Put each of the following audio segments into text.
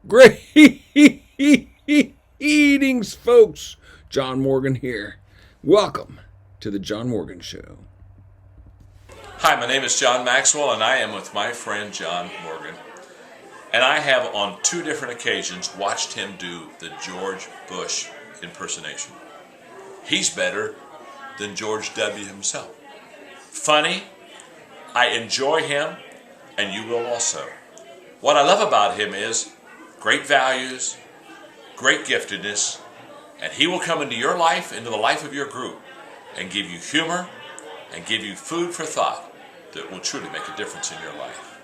Greetings, folks. John Morgan here. Welcome to the John Morgan Show. Hi, my name is John Maxwell, and I am with my friend John Morgan. And I have on two different occasions watched him do the George Bush impersonation. He's better than George W. himself. Funny, I enjoy him, and you will also. What I love about him is great values, great giftedness, and he will come into your life, into the life of your group, and give you humor and give you food for thought that will truly make a difference in your life.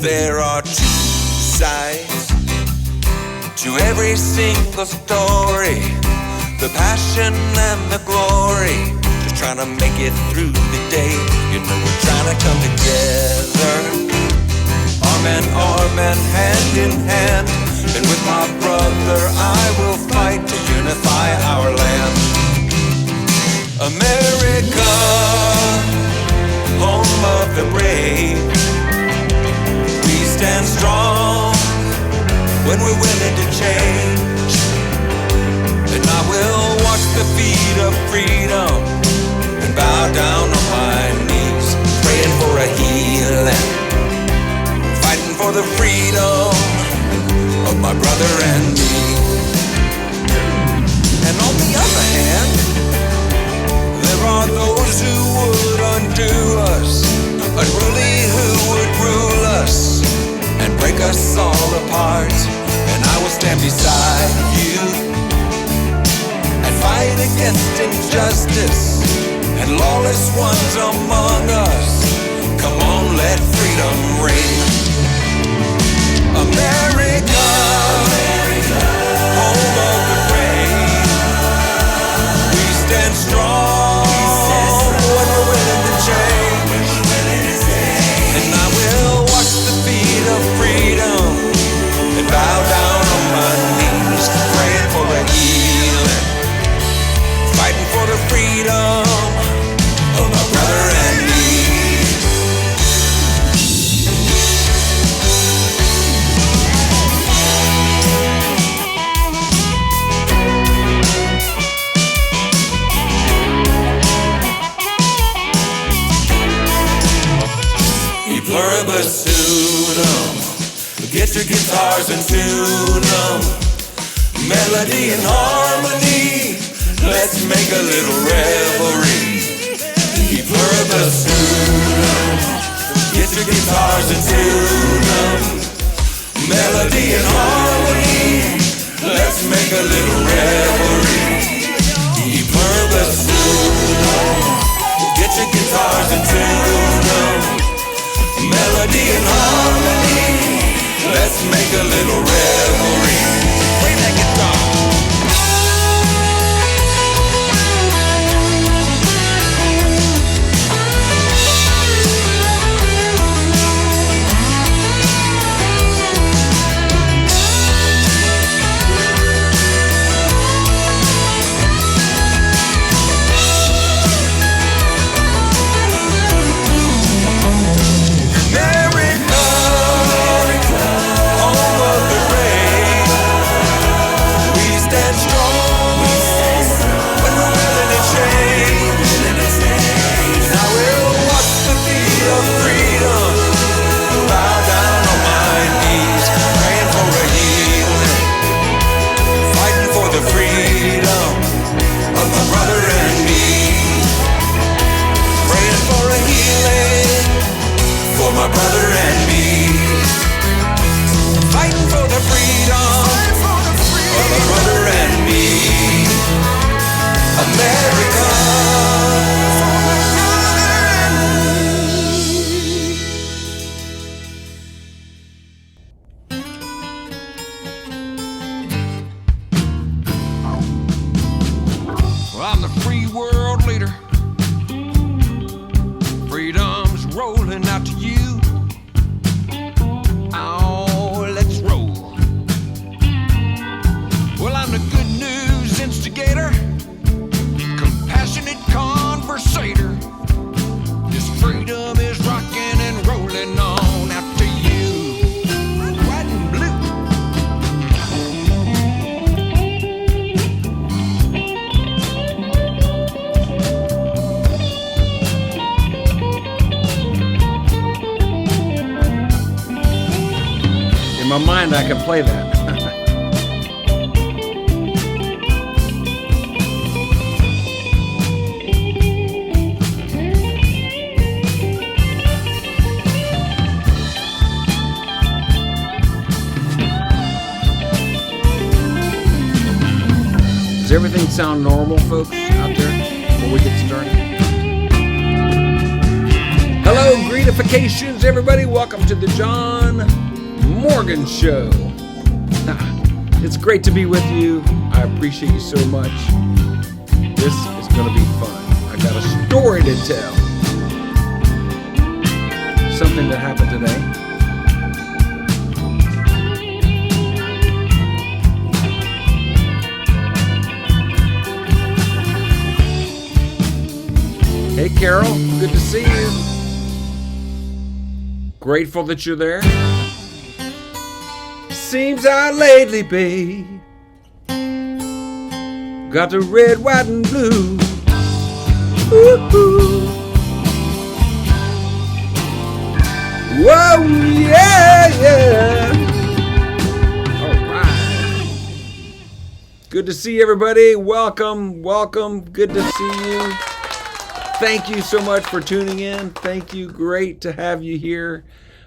There are two sides to every single story, the passion and the glory, just trying to make it through the day. You know we're trying to come together, arm in arm and hand in hand, and with my brother I will fight to unify our land. America, home of the brave, we stand strong when we're willing to change. And I will wash the feet of freedom and bow down on my knees, praying for a healing, fighting for the freedom of my brother and me. And on the other hand, there are those who would undo us, unruly who would rule us and break us all apart. And I will stand beside you and fight against injustice and lawless ones among us. Come on, let freedom ring. America, home of the brave, we stand strong when we're willing to change. And I will wash the feet of freedom and bow down on my knees, praying for a healing, fighting for the freedom of my brother and me. E pluribus unum, get your guitars and tune them. Melody and harmony, let's make a little revelry. E pluribus unum, get your guitars and tune them. Melody and harmony, let's make a little revelry. E pluribus unum, get your guitars and tune them. Melody and harmony, let's make a little revelry. Play that guitar. America, home of the brave. mind, I can play that. Does everything sound normal, folks, out there before we get started? Hello, greetifications, everybody. Welcome to the John Morgan Show. It's great to be with you. I appreciate you so much. This is going to be fun. I got a story to tell. Something that happened today. Hey, Carol, good to see you. Grateful that you're there. Seems I lately, babe, got the red, white, and blue. Ooh. Whoa, yeah. All right. Good to see everybody. Welcome. Good to see you. Thank you so much for tuning in. Thank you. Great to have you here.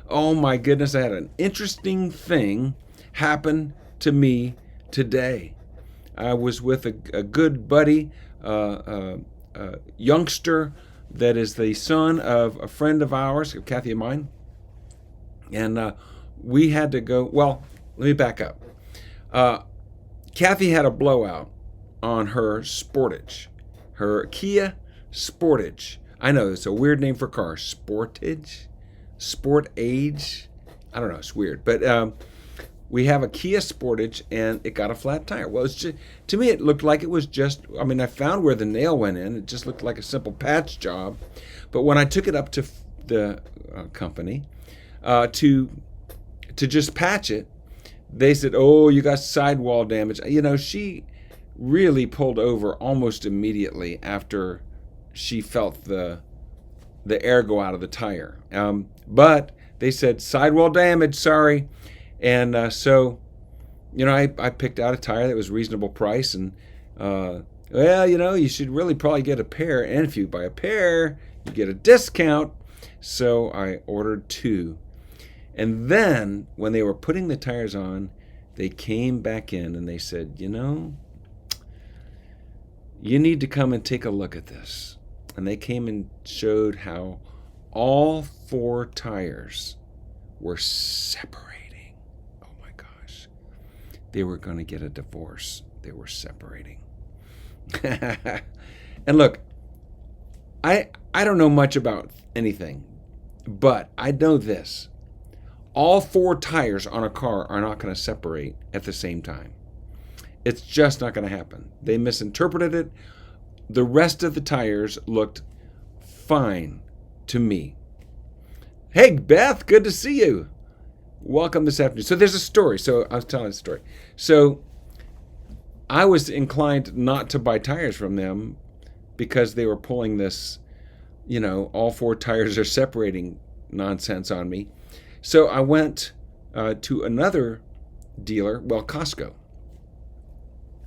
Oh my goodness, I had an interesting thing happen to me today. I was with a good buddy, youngster that is the son of a friend of ours, Kathy and mine. And we had to go, well, let me back up. Kathy had a blowout on her Sportage, her Kia Sportage. I know, it's a weird name for car. Sportage? Sportage? I don't know, it's weird. But we have a Kia Sportage, and it got a flat tire. Well, it's just, to me, it looked like it was just, I mean, I found where the nail went in. It just looked like a simple patch job. But when I took it up to the company to just patch it, they said, oh, you got sidewall damage. You know, she really pulled over almost immediately after she felt the air go out of the tire. But they said, sidewall damage, sorry. And so, you know, I picked out a tire that was reasonable price. And, well, you know, you should really probably get a pair. And if you buy a pair, you get a discount. So I ordered 2. And then when they were putting the tires on, they came back in and they said, you know, you need to come and take a look at this. And they came and showed how all 4 tires were separating. Oh my gosh. They were going to get a divorce. They were separating. And look, I don't know much about anything, but I know this. All 4 tires on a car are not going to separate at the same time. It's just not going to happen. They misinterpreted it. The rest of the tires looked fine to me. Hey, Beth, good to see you. Welcome this afternoon. So there's a story. So I was telling a story. So I was inclined not to buy tires from them because they were pulling this, you know, all 4 tires are separating nonsense on me. So I went to another dealer, well, Costco.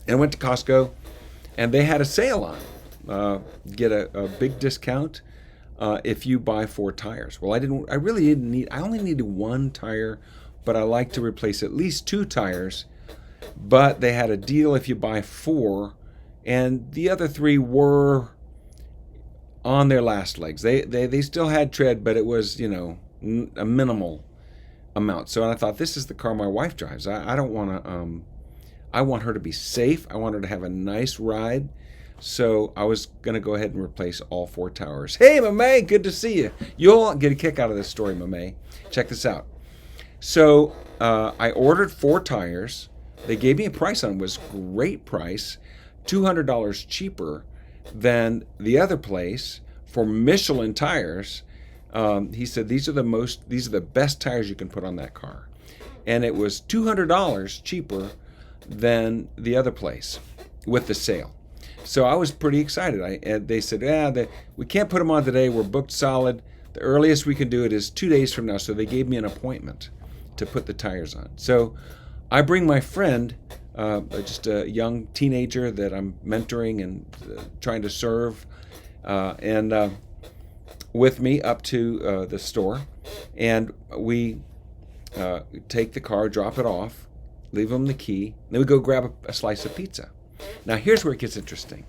And I went to Costco, and they had a sale on. Get a big discount if you buy 4 tires. Well, I only needed 1 tire, but I like to replace at least 2 tires. But they had a deal if you buy 4, and the other 3 were on their last legs. They still had tread, but it was, you know, a minimal amount. So I thought, this is the car my wife drives. I don't want to. I want her to be safe. I want her to have a nice ride. So I was going to go ahead and replace all 4 tires. Hey, Mamay, good to see you. You'll get a kick out of this story, Mamay. Check this out. So I ordered 4 tires. They gave me a price on it. It was a great price, $200 cheaper than the other place for Michelin tires. He said, these are the best tires you can put on that car. And it was $200 cheaper than the other place with the sale. So I was pretty excited. They said, we can't put them on today. We're booked solid. The earliest we can do it is 2 days from now. So they gave me an appointment to put the tires on. So I bring my friend, just a young teenager that I'm mentoring and trying to serve, and with me up to the store, and we take the car, drop it off, leave him the key, then we go grab a slice of pizza. Now here's where it gets interesting.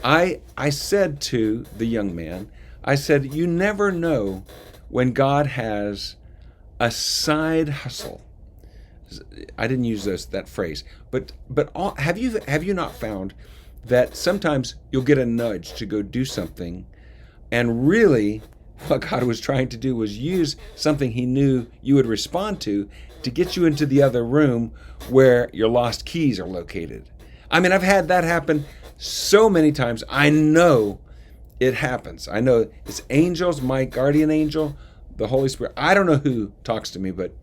I said to the young man, I said, you never know when God has a side hustle. I didn't use that phrase, but have you not found that sometimes you'll get a nudge to go do something, and really what God was trying to do was use something he knew you would respond to get you into the other room where your lost keys are located. I mean, I've had that happen so many times. I know it happens. I know it's angels, my guardian angel, the Holy Spirit. I don't know who talks to me, but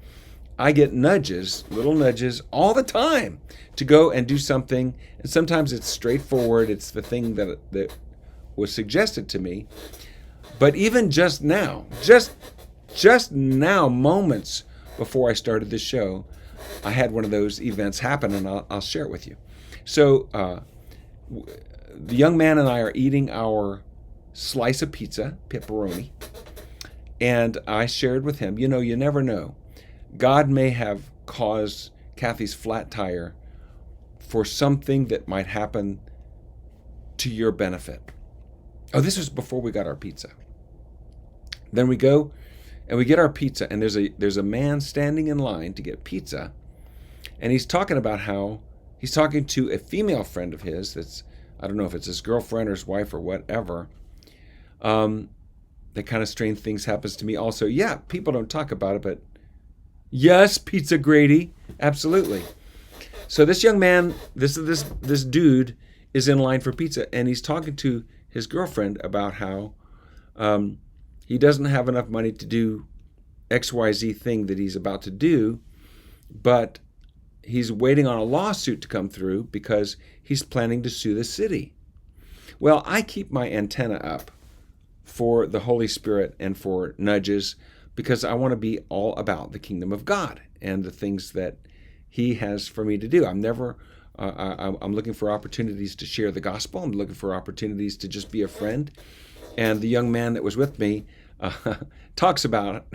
I get nudges, little nudges all the time to go and do something. And sometimes it's straightforward. It's the thing that was suggested to me. But even just now, moments before I started the show, I had one of those events happen, and I'll share it with you. So the young man and I are eating our slice of pizza, pepperoni, and I shared with him, you never know. God may have caused Kathy's flat tire for something that might happen to your benefit. Oh, this was before we got our pizza. Then we go and we get our pizza, and there's a man standing in line to get pizza, and he's talking about how he's talking to a female friend of his that's, I don't know if it's his girlfriend or his wife or whatever. That kind of strange things happens to me also. Yeah, people don't talk about it, but yes, Pizza Grady, absolutely. So this young man, this dude is in line for pizza, and he's talking to his girlfriend about how he doesn't have enough money to do XYZ thing that he's about to do, but he's waiting on a lawsuit to come through because he's planning to sue the city. Well, I keep my antenna up for the Holy Spirit and for nudges because I want to be all about the kingdom of God and the things that he has for me to do. I'm looking for opportunities to share the gospel. I'm looking for opportunities to just be a friend. And the young man that was with me talks about,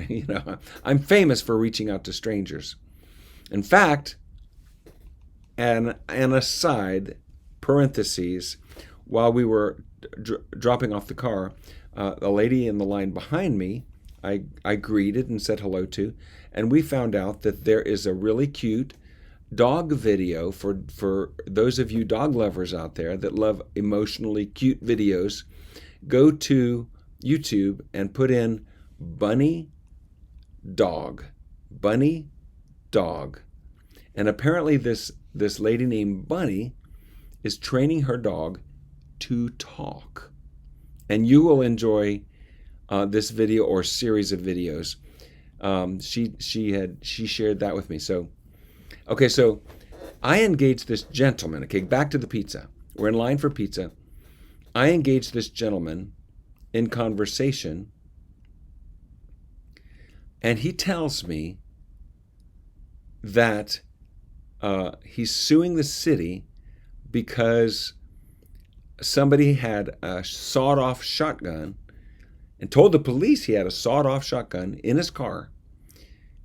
I'm famous for reaching out to strangers. In fact, an aside, parentheses, while we were dropping off the car, a lady in the line behind me, I greeted and said hello to, and we found out that there is a really cute dog video for those of you dog lovers out there that love emotionally cute videos. Go to YouTube and put in bunny dog. And apparently this lady named Bunny is training her dog to talk. And you will enjoy this video or series of videos. She shared that with me. So I engaged this gentleman. Okay, back to the pizza. We're in line for pizza. I engaged this gentleman in conversation, and he tells me that he's suing the city because somebody had a sawed-off shotgun and told the police he had a sawed-off shotgun in his car,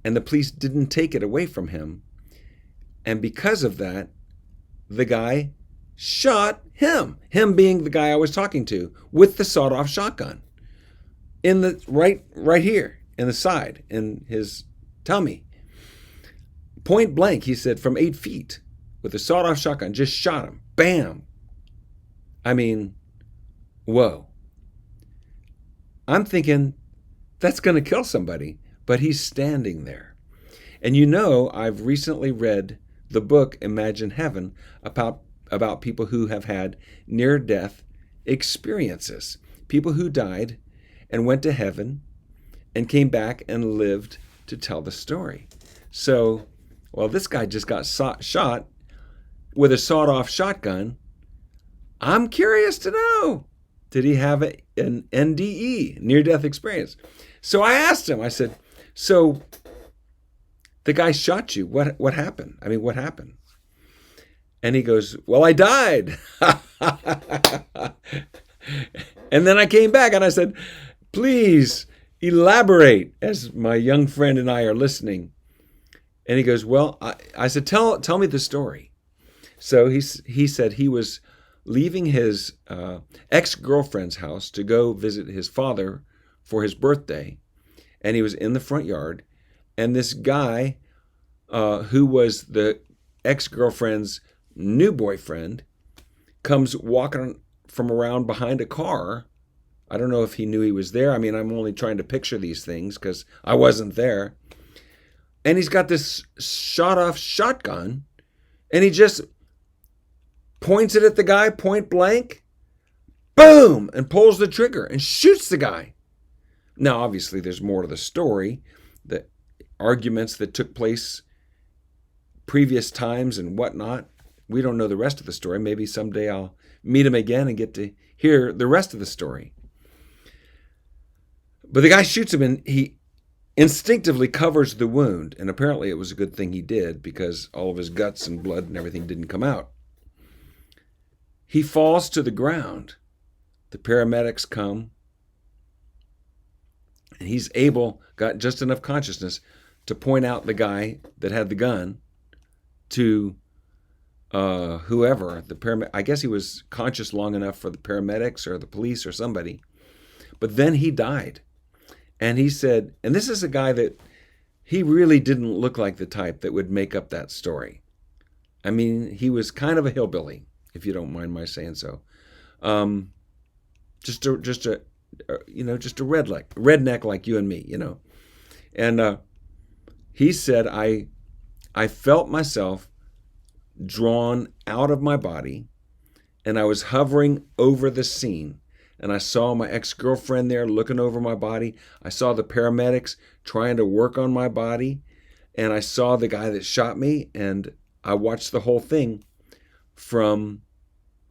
and the police didn't take it away from him. And because of that, the guy shot him being the guy I was talking to, with the sawed-off shotgun in the right here in the side, in his tummy. Point blank, he said, from 8 feet with a sawed-off shotgun, just shot him. Bam. I mean, whoa. I'm thinking that's going to kill somebody, but he's standing there. And I've recently read the book Imagine Heaven about people who have had near-death experiences. People who died and went to heaven and came back and lived to tell the story. So, this guy just got shot with a sawed-off shotgun. I'm curious to know, did he have an NDE, near-death experience? So I asked him, I said, so the guy shot you. What happened? I mean, what happened? And he goes, well, I died. And then I came back and I said, please elaborate, as my young friend and I are listening. And he goes, well, I said, tell me the story. So he said he was leaving his ex-girlfriend's house to go visit his father for his birthday. And he was in the front yard. And this guy, who was the ex-girlfriend's new boyfriend, comes walking from around behind a car. I don't know if he knew he was there. I mean, I'm only trying to picture these things because I wasn't there. And he's got this shot-off shotgun, and he just points it at the guy point blank, boom, and pulls the trigger and shoots the guy. Now, obviously, there's more to the story, the arguments that took place previous times and whatnot. We don't know the rest of the story. Maybe someday I'll meet him again and get to hear the rest of the story. But the guy shoots him, and he instinctively covers the wound. And apparently it was a good thing he did, because all of his guts and blood and everything didn't come out. He falls to the ground. The paramedics come, and he's got just enough consciousness to point out the guy that had the gun to whoever, the paramedic. I guess he was conscious long enough for the paramedics or the police or somebody. But then he died. And he said, and this is a guy that he really didn't look like the type that would make up that story. I mean, he was kind of a hillbilly, if you don't mind my saying so. Just a redneck like you and me, you know. And he said, I felt myself drawn out of my body, and I was hovering over the scene. And I saw my ex-girlfriend there looking over my body. I saw the paramedics trying to work on my body. And I saw the guy that shot me. And I watched the whole thing from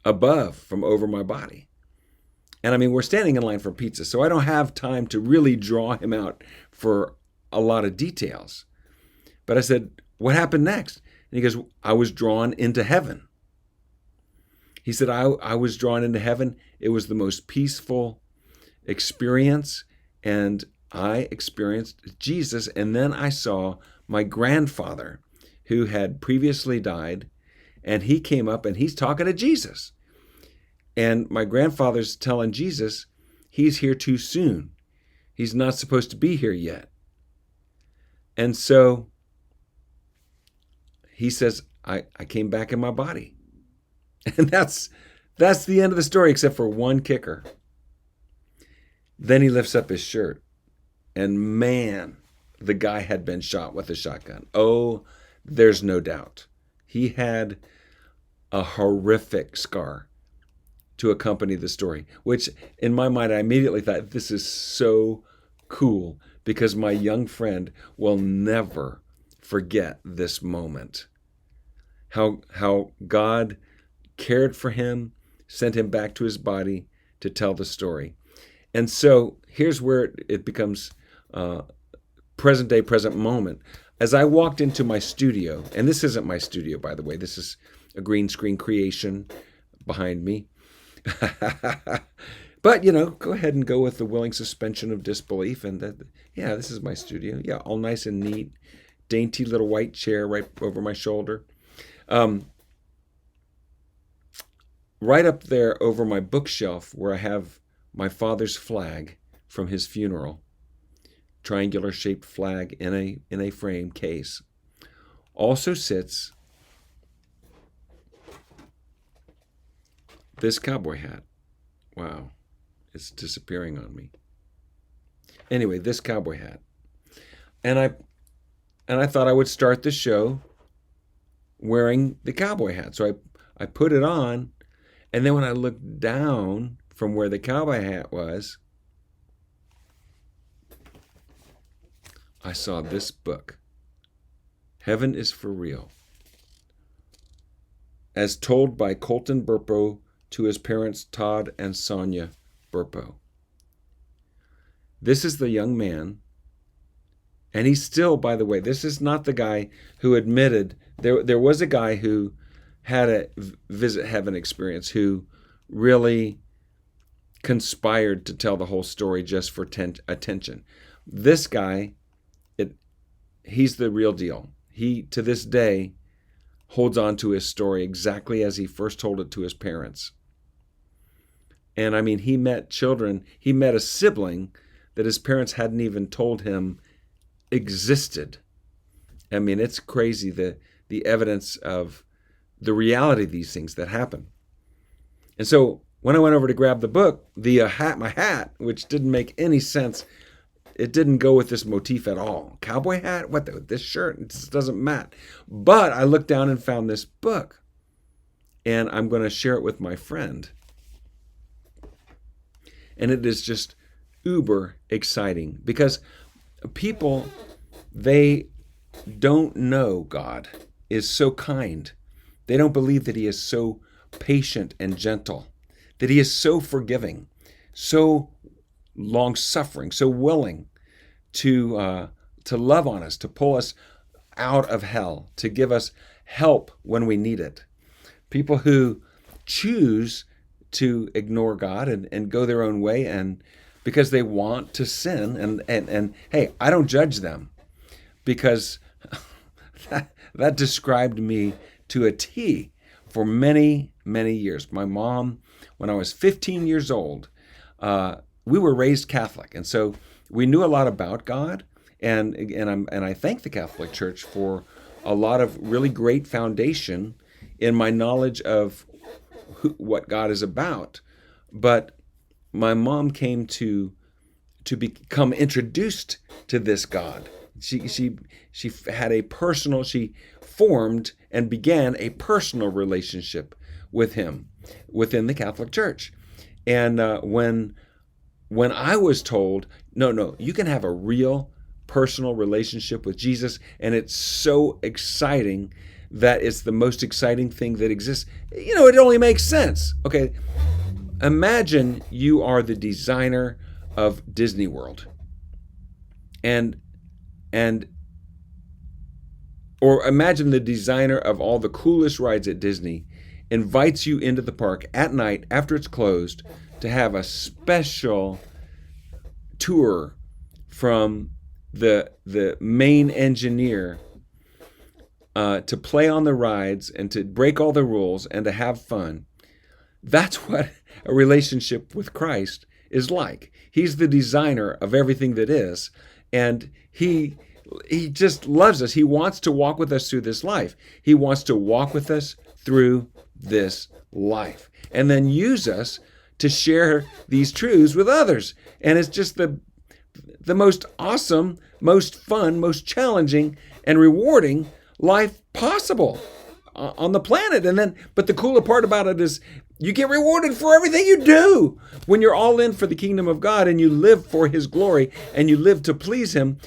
above, from over my body. And I mean, we're standing in line for pizza, so I don't have time to really draw him out for a lot of details. But I said, what happened next? And he goes, I was drawn into heaven. He said, I was drawn into heaven. It was the most peaceful experience, and I experienced Jesus. And then I saw my grandfather, who had previously died, and he came up and he's talking to Jesus. And my grandfather's telling Jesus, he's here too soon. He's not supposed to be here yet. And so he says, I came back in my body. And that's the end of the story, except for one kicker. Then he lifts up his shirt, and man, the guy had been shot with a shotgun. Oh, there's no doubt. He had a horrific scar to accompany the story, which in my mind, I immediately thought, this is so cool, because my young friend will never forget this moment. How God cared for him, sent him back to his body to tell the story. And so here's where it becomes present day, present moment. As I walked into my studio, and this isn't my studio, by the way, this is a green screen creation behind me. But, go ahead and go with the willing suspension of disbelief. And this is my studio. Yeah, all nice and neat. Dainty little white chair right over my shoulder. Right up there over my bookshelf where I have my father's flag from his funeral, triangular shaped flag in a frame case, also sits this cowboy hat. Wow, it's disappearing on me. Anyway, this cowboy hat. And I thought I would start the show wearing the cowboy hat. So I put it on. And then when I looked down from where the cowboy hat was, I saw this book, Heaven is for Real, as told by Colton Burpo to his parents, Todd and Sonia Burpo. This is the young man And he's still, by the way, this is not the guy who admitted, there was a guy who had a visit heaven experience who really conspired to tell the whole story just for attention. This guy, he's the real deal. He, to this day, holds on to his story exactly as he first told it to his parents. And I mean, he met a sibling that his parents hadn't even told him existed. I mean, it's crazy, the evidence of the reality of these things that happen. And so when I went over to grab the book, my hat, which didn't make any sense, it didn't go with this motif at all. Cowboy hat? This shirt? It just doesn't match. But I looked down and found this book, and I'm going to share it with my friend. And it is just uber exciting because people, they don't know God is so kind. They don't believe that he is so patient and gentle, that he is so forgiving, so long-suffering, so willing to love on us, to pull us out of hell, to give us help when we need it. People who choose to ignore God and go their own way, and because they want to sin, and hey, I don't judge them, because that described me to a T for many, many years. My mom, when I was 15 years old, we were raised Catholic, and so we knew a lot about God, and I thank the Catholic Church for a lot of really great foundation in my knowledge of what God is about. But my mom came to become introduced to this God. She formed and began a personal relationship with him within the Catholic Church. And when I was told, no, you can have a real personal relationship with Jesus, and it's so exciting that it's the most exciting thing that exists. It only makes sense. Okay, imagine you are the designer of Disney World, or imagine the designer of all the coolest rides at Disney invites you into the park at night after it's closed to have a special tour from the main engineer to play on the rides and to break all the rules and to have fun. That's what a relationship with Christ is like. He's the designer of everything that is, and he just loves us. He wants to walk with us through this life. He wants to walk with us through this life and then use us to share these truths with others. And it's just the most awesome, most fun, most challenging, and rewarding life possible on the planet. But the cooler part about it is you get rewarded for everything you do. When you're all in for the kingdom of God and you live for his glory and you live to please him,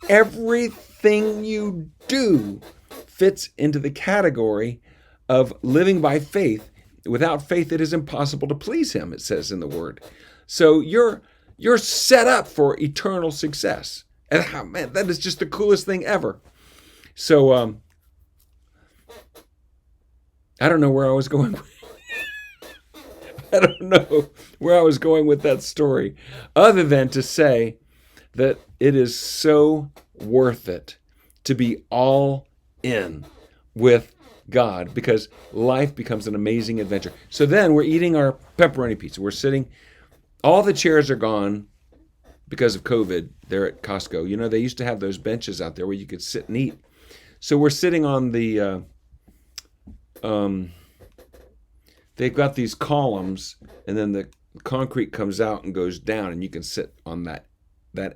everything you do fits into the category of living by faith. Without faith, it is impossible to please him, it says in the word. So you're set up for eternal success. And man, that is just the coolest thing ever. So I don't know where I was going. I don't know where I was going with that story, other than to say that it is so worth it to be all in with God, because life becomes an amazing adventure. So then we're eating our pepperoni pizza. We're sitting, all the chairs are gone because of COVID. They're at Costco. They used to have those benches out there where you could sit and eat. So we're sitting on the, they've got these columns, and then the concrete comes out and goes down, and you can sit on that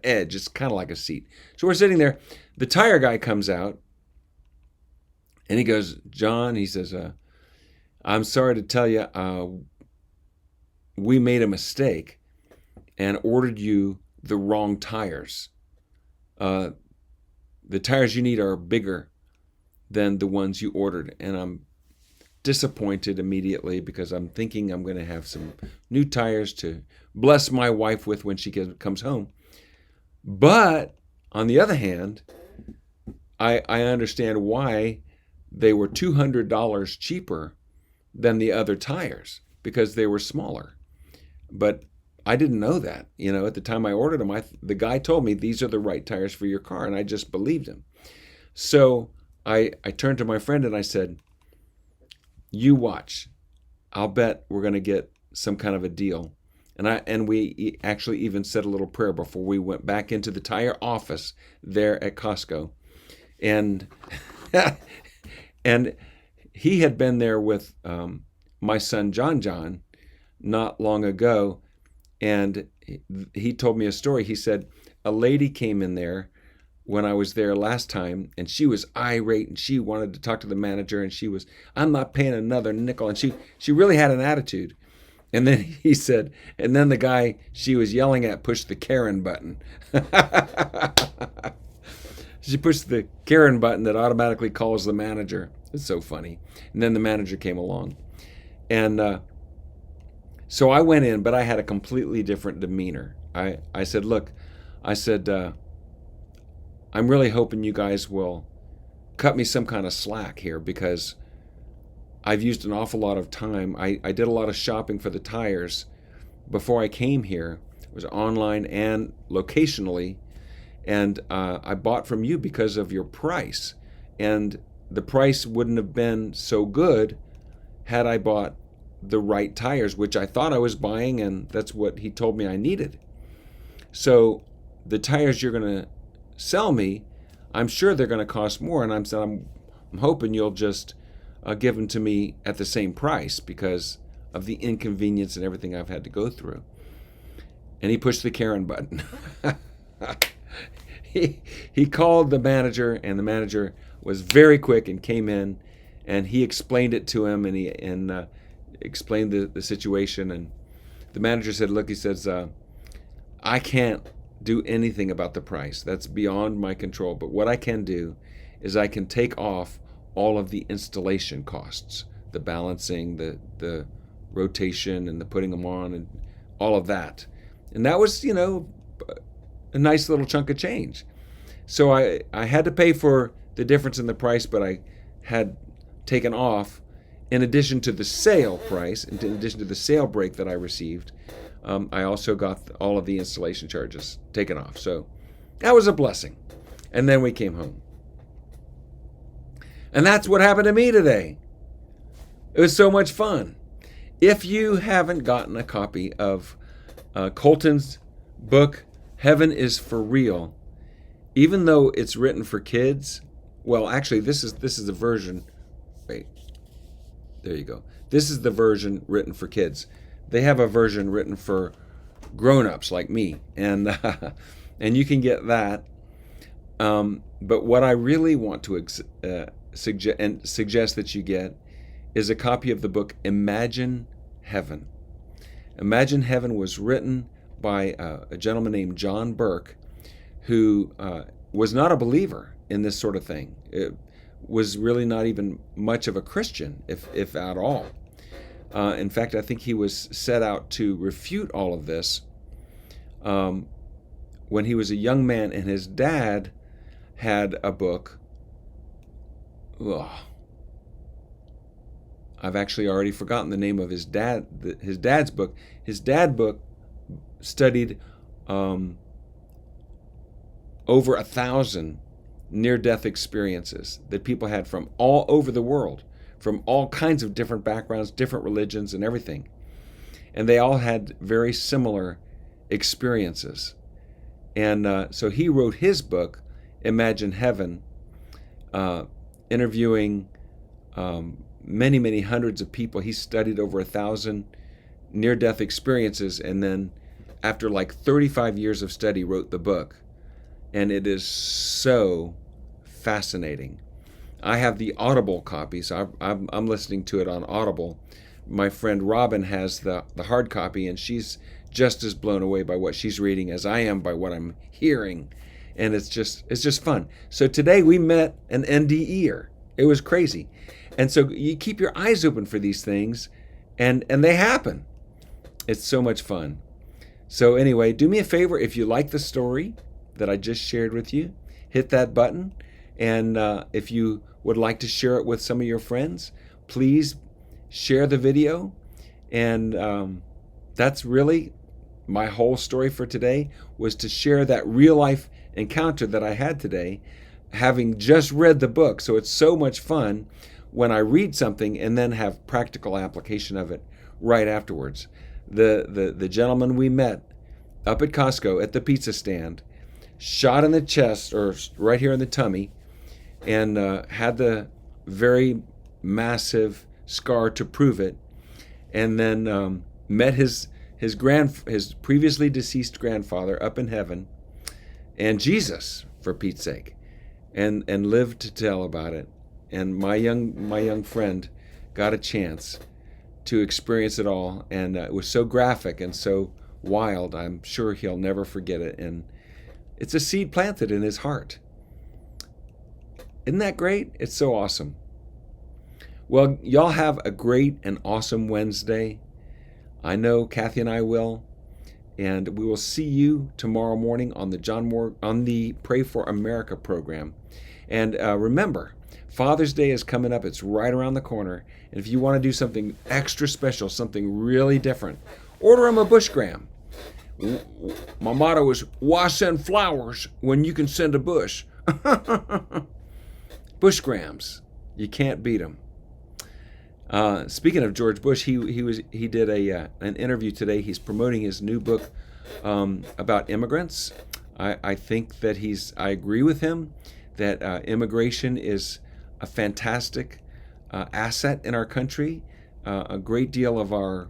edge. It's kind of like a seat. So we're sitting there. The tire guy comes out, and he goes, John, he says, I'm sorry to tell you, we made a mistake and ordered you the wrong tires. The tires you need are bigger than the ones you ordered. And I'm disappointed immediately because I'm thinking I'm going to have some new tires to bless my wife with when she comes home. But On the other hand, I understand why they were $200 cheaper than the other tires, because they were smaller. But I didn't know that. At the time I ordered them, the guy told me these are the right tires for your car, and I just believed him. So I turned to my friend and I said, you watch. I'll bet we're going to get some kind of a deal. And we actually even said a little prayer before we went back into the tire office there at Costco. And and he had been there with my son John not long ago, and he told me a story. He said a lady came in there when I was there last time, and she was irate, and she wanted to talk to the manager, and I'm not paying another nickel, and she really had an attitude. And then he said, and then the guy she was yelling at pushed the Karen button. She pushed the Karen button that automatically calls the manager. It's so funny. And then the manager came along. And so I went in, but I had a completely different demeanor. I said, look, I'm really hoping you guys will cut me some kind of slack here, because I've used an awful lot of time. I did a lot of shopping for the tires before I came here. It was online and locationally. And I bought from you because of your price. And the price wouldn't have been so good had I bought the right tires, which I thought I was buying, and that's what he told me I needed. So the tires you're going to sell me, I'm sure they're going to cost more. And I'm hoping you'll just give them to me at the same price because of the inconvenience and everything I've had to go through. And he pushed the Karen button. He called the manager, and the manager was very quick and came in, and he explained it to him, and he explained the situation. And the manager said, look, he says, I can't do anything about the price. That's beyond my control. But what I can do is I can take off all of the installation costs, the balancing, the rotation, and the putting them on, and all of that. And that was, a nice little chunk of change. So I had to pay for the difference in the price, but I had taken off, in addition to the sale price, in addition to the sale break that I received, I also got all of the installation charges taken off. So that was a blessing. And then we came home. And that's what happened to me today. It was so much fun. If you haven't gotten a copy of Colton's book, Heaven is for Real, even though it's written for kids, well, actually, this is the version. Wait, there you go. This is the version written for kids. They have a version written for grown-ups like me, and you can get that. But what I really want to suggest that you get is a copy of the book Imagine Heaven. Imagine Heaven was written by a gentleman named John Burke, who was not a believer in this sort of thing. It was really not even much of a Christian, if at all. In fact, I think he was set out to refute all of this when he was a young man, and his dad had a book. I've actually already forgotten the name of his dad's book. His dad's book studied over 1,000 near-death experiences that people had from all over the world, from all kinds of different backgrounds, different religions, and everything. And they all had very similar experiences. And so he wrote his book, Imagine Heaven, interviewing many, many hundreds of people. He studied over 1,000 near-death experiences, and then after like 35 years of study, wrote the book. And it is so fascinating. I have the Audible copy, so I'm listening to it on Audible. My friend Robin has the hard copy, and she's just as blown away by what she's reading as I am by what I'm hearing. And it's just fun. So today we met an NDEer. It was crazy. And so you keep your eyes open for these things, and they happen. It's so much fun. So anyway, do me a favor, if you like the story that I just shared with you, hit that button. And if you would like to share it with some of your friends, please share the video. And that's really my whole story for today, was to share that real life encounter that I had today, having just read the book. So it's so much fun when I read something and then have practical application of it right afterwards. The gentleman we met up at Costco at the pizza stand, shot in the chest, or right here in the tummy, and had the very massive scar to prove it, and then met his previously deceased grandfather up in heaven, and Jesus, for Pete's sake, and lived to tell about it. And my young friend got a chance to experience it all, and it was so graphic and so wild. I'm sure he'll never forget it, and it's a seed planted in his heart. Isn't that great? It's so awesome. Well, y'all have a great and awesome Wednesday. I know Kathy and I will, and we will see you tomorrow morning on the Pray for America program. And remember, Father's Day is coming up. It's right around the corner. And if you want to do something extra special, something really different, order him a bushgram. My motto is, why send flowers when you can send a bush? Bushgrams. You can't beat them. Speaking of George Bush, he did an interview today. He's promoting his new book about immigrants. I think that I agree with him that immigration is a fantastic asset in our country. A great deal of our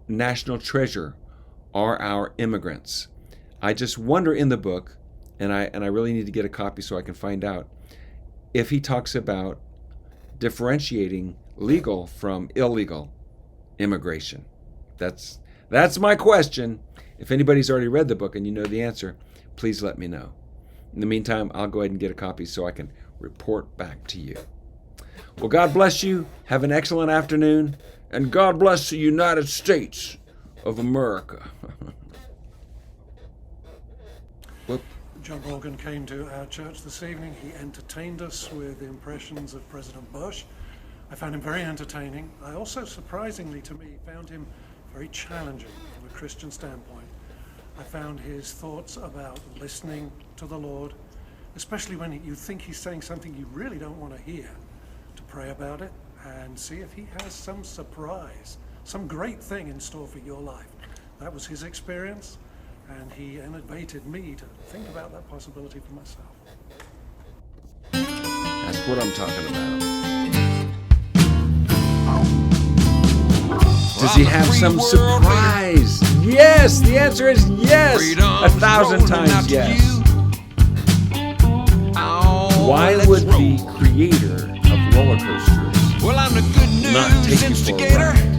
national treasure are our immigrants. I just wonder in the book, and I really need to get a copy so I can find out, if he talks about differentiating legal from illegal immigration. That's my question. If anybody's already read the book and you know the answer, please let me know. In the meantime, I'll go ahead and get a copy so I can report back to you. Well, God bless you. Have an excellent afternoon. And God bless the United States of America. John Morgan came to our church this evening. He entertained us with impressions of President Bush. I found him very entertaining. I also, surprisingly to me, found him very challenging from a Christian standpoint. I found his thoughts about listening to the Lord, especially when you think he's saying something you really don't want to hear, to pray about it and see if he has some surprise, some great thing in store for your life. That was his experience, and he invited me to think about that possibility for myself. That's what I'm talking about. Does he have some surprise? Yes, the answer is yes. 1,000 times yes. Why would the creator of roller coasters not take you for a ride?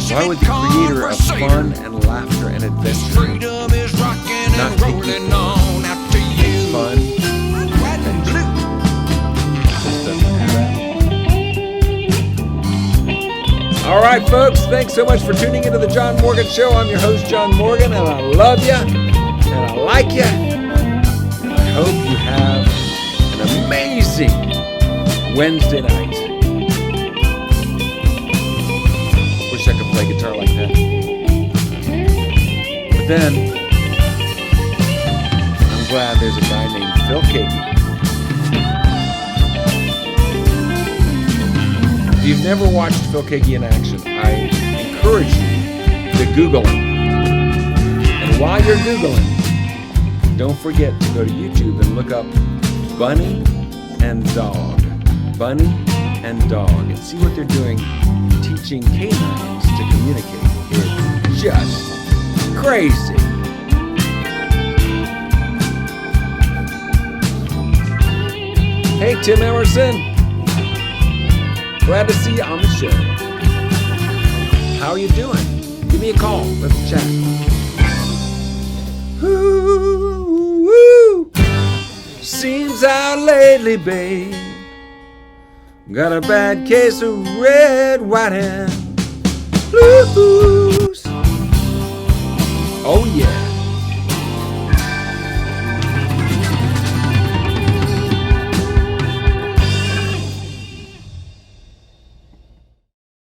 Why would the creator of fun and laughter and adventure not take you for fun and adventure? Just doesn't have that. All right, folks, thanks so much for tuning into the John Morgan Show. I'm your host, John Morgan, and I love you, and I like you. And I hope you have an amazing Wednesday night. Wish I could play guitar like that. But then, I'm glad there's a guy named Phil Keaggy. If you've never watched Phil Keaggy in action, I encourage you to Google him. And while you're Googling, don't forget to go to YouTube and look up Bunny and Dog. Bunny and Dog. And see what they're doing teaching canines to communicate. It's just crazy. Hey, Tim Emerson. Glad to see you on the show. How are you doing? Give me a call. Let's chat. Ooh, ooh. Seems out lately, babe. Got a bad case of red, white, and blues. Oh, yeah.